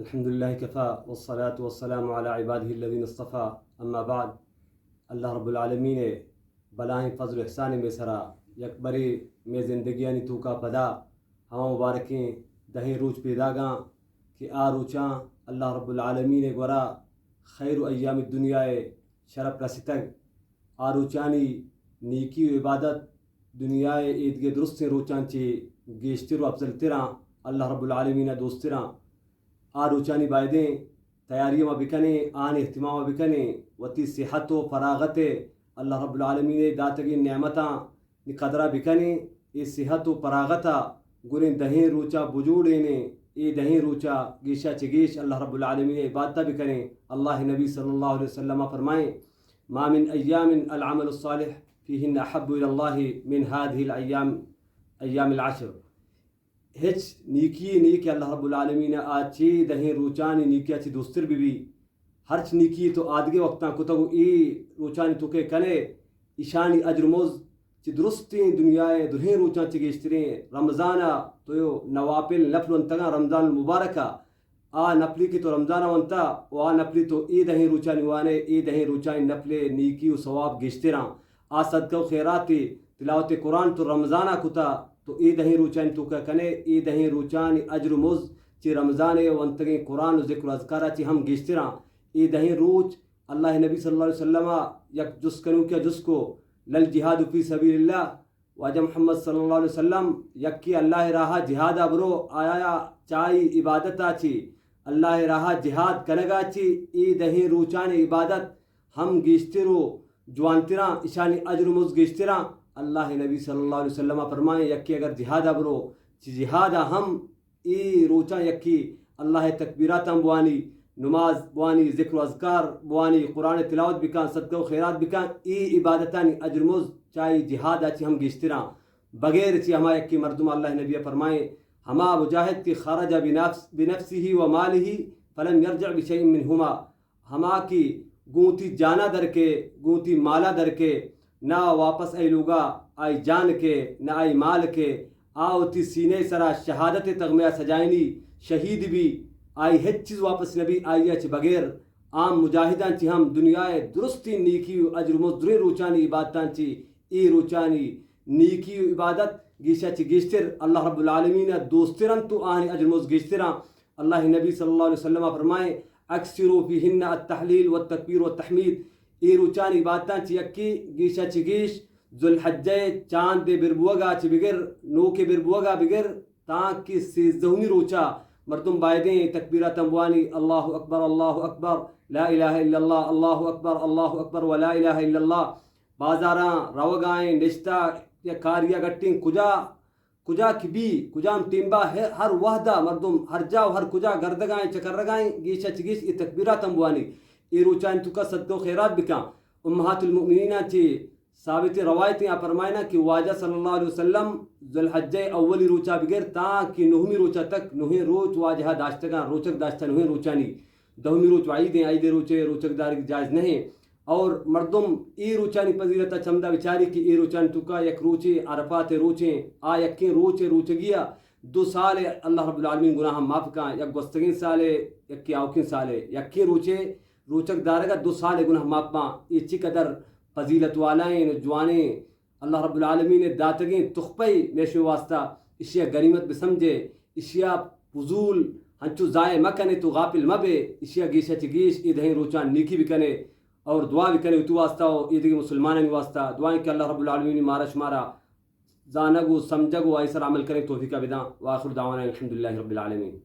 الحمد لله كفى والصلاة والسلام على عباده الذين اصطفى اما بعد. اللہ رب العالمین بلائیں فضل احسان میں سرا یک بری میں زندگیانی تو کا پدا ہما مبارکیں دہیں روچ پیدا گاں کہ آ روچاں اللہ رب العالمین گورا خیر و ایام الدنیا شرف رستگ آ روچانی نیکی و عبادت دنیا عیدگہ درست روچان چی گیشتر و افضل تراں اللہ رب العالمین دوستراں آ روچانی بائدیں تیاریوں بکنے آن اہتمام بکنے وتی صحت و فراغت اللہ رب العالمین داتگی نعمتاں نی قدرہ بکنے یہ صحت و فراغتا گریں دہیں روچا بجوڑینے یہ دہیں روچا گیشا چگیش اللہ رب العالمین عبادتہ بکنے. اللہ نبی صلی اللہ علیہ وسلم فرمائیں ما من ایام العمل الصالح فیہن احب الی اللہ من هذه الایام ایام العشر. ہچ نیکی نیکی اللہ رب العالمین آچی دہیں روچانی نیکی آچی دوستر بھی ہرچ نیکی تو آدگے وقتاں کتگو ای روچانی تو کے کنے ایشانی اجر موز چی درستیں دنیا دہیں روچان چی گیشتریں رمضانہ تو یو نوافل نفل ونتگا رمضان المبارکہ آ نفلی کی تو رمضانہ ونتا و آ نفلی تو ای دہیں روچانی وانے ای دہیں روچانی نفل نیکی و ثواب گیشتراں آ صدقہ و خیراتی تلاوت قرآن تو رمضانہ کتا تو ای دہیں روچانی تو کا کنے ای دہیں روچانی اجر موز چی رمضان ونتگیں قرآن و ذکر و اذکارہ چی ہم گیشتراں ای دہیں روچ اللہ نبی صلی اللہ علیہ وسلم یک جس کنو کیا جس کو لل جہاد فی سبیل اللہ واجہ محمد صلی اللہ علیہ وسلم یکی اللہ راہا جہادہ برو آیا چائی عبادتا چی اللہ راہا جہاد کنگا چی ای دہیں روچانی عبادت ہم گیشترو جوانتراں اشانی اجر موز گیشتراں. اللہ نبی صلی اللہ علیہ وسلم فرمائیں یکی اگر جہادہ برو چی جہادہ ہم ای روچا یکی اللہ تکبیراتاں بوانی نماز بوانی ذکر و اذکار بوانی قرآن تلاوت بکان صدقہ و خیرات بکان ای عبادتانی اجر موز چاہی جہادہ چی ہم گیشتراں بغیر چی ہما یکی مردم اللہ نبی فرمائیں ہما مجاہد کی خرج بنفسه و ماله فلم یرجع بشیء منہما ہما کی گونتی جانا در کے گونتی مالا در کے نہ واپس ای لوگا آئی جان کے نہ آئی مال کے آوتی سینے سرا شہادت تغمیہ سجائنی شہید بھی آئی ہیچ چیز واپس نبی آئی اچ بغیر عام مجاہدان چی ہم دنیا درستی نیکی و اجر مزدری روچانی عبادتان چی ای روچانی نیکی و عبادت گیشا چی گیشتر اللہ رب العالمین دوسترن تو آنی اجر مز گیشتران. اللہ نبی صلی اللہ علیہ وسلم فرمائیں اکثروا فیہن التحلیل والتکبیر والتحمید ای روچانی عبادتان چی یکی گیشا چی گیش ذوالحجہ چاند دے بربوگا چی بگر نو کے بربوگا بگر تاکہ سیزدہمی روچا مردم بائدیں تکبیرات اموانی اللہ اکبر لا الہ الا اللہ اکبر و لا الہ الا اللہ بازاراں روگائیں نشتہ یا کاریا گٹیں کجا کی بھی کجام تیمبا ہر وحدہ مردم ہر جاو ہر کجا گردگائیں چکرگائیں گیشا چگیش ای تکبیرات اموانی ای روچائن تو کا صدقہ و خیرات بکاں. امہات المؤمنین چی ثابت روایتیں فرمائنا کہ واجہ صلی اللہ علیہ وسلم ذوالحجہ اولی روچا بغیر تاکہ نہمی روچا تک نوہیں روچ واجہ داشتگاں روچک داشتہ نوہیں روچانی دہمی روچ وعیدیں عید روچے روچک داری جائز نہیں. اور مردم ای روچانی پذیرتا چمدہ بچاری کی ای روچانی تکا یک روچے عرفات روچیں آ یکیں روچے روچگیا 2 سال اللہ رب العالمین گناہ معاف کاں یک گستگین سالے یکی آوکین سالے یکی روچے روچک دارگا 2 سال گناہ معاف پاں یہ چی قدر فضیلت والائیں جوانیں اللہ رب العالمین داتگیں تخپئی میشو واسطہ اشیاء غنیمت بسمجھے اشیاء فضول ہنچو ضائع مکنے تو غافل مبے اشیاء گیشا چگیش ای دہیں روچان نیکی بکنے اور دعا بھی کرے تو واسطہ ہو عیدگی مسلمانوں کے واسطہ دعائیں کہ اللہ رب العالمین مارا شمارا زانگو سمجھگو ایسر عمل کریں توفیق بداں. وآخر دعوانا الحمدللہ رب العالمین.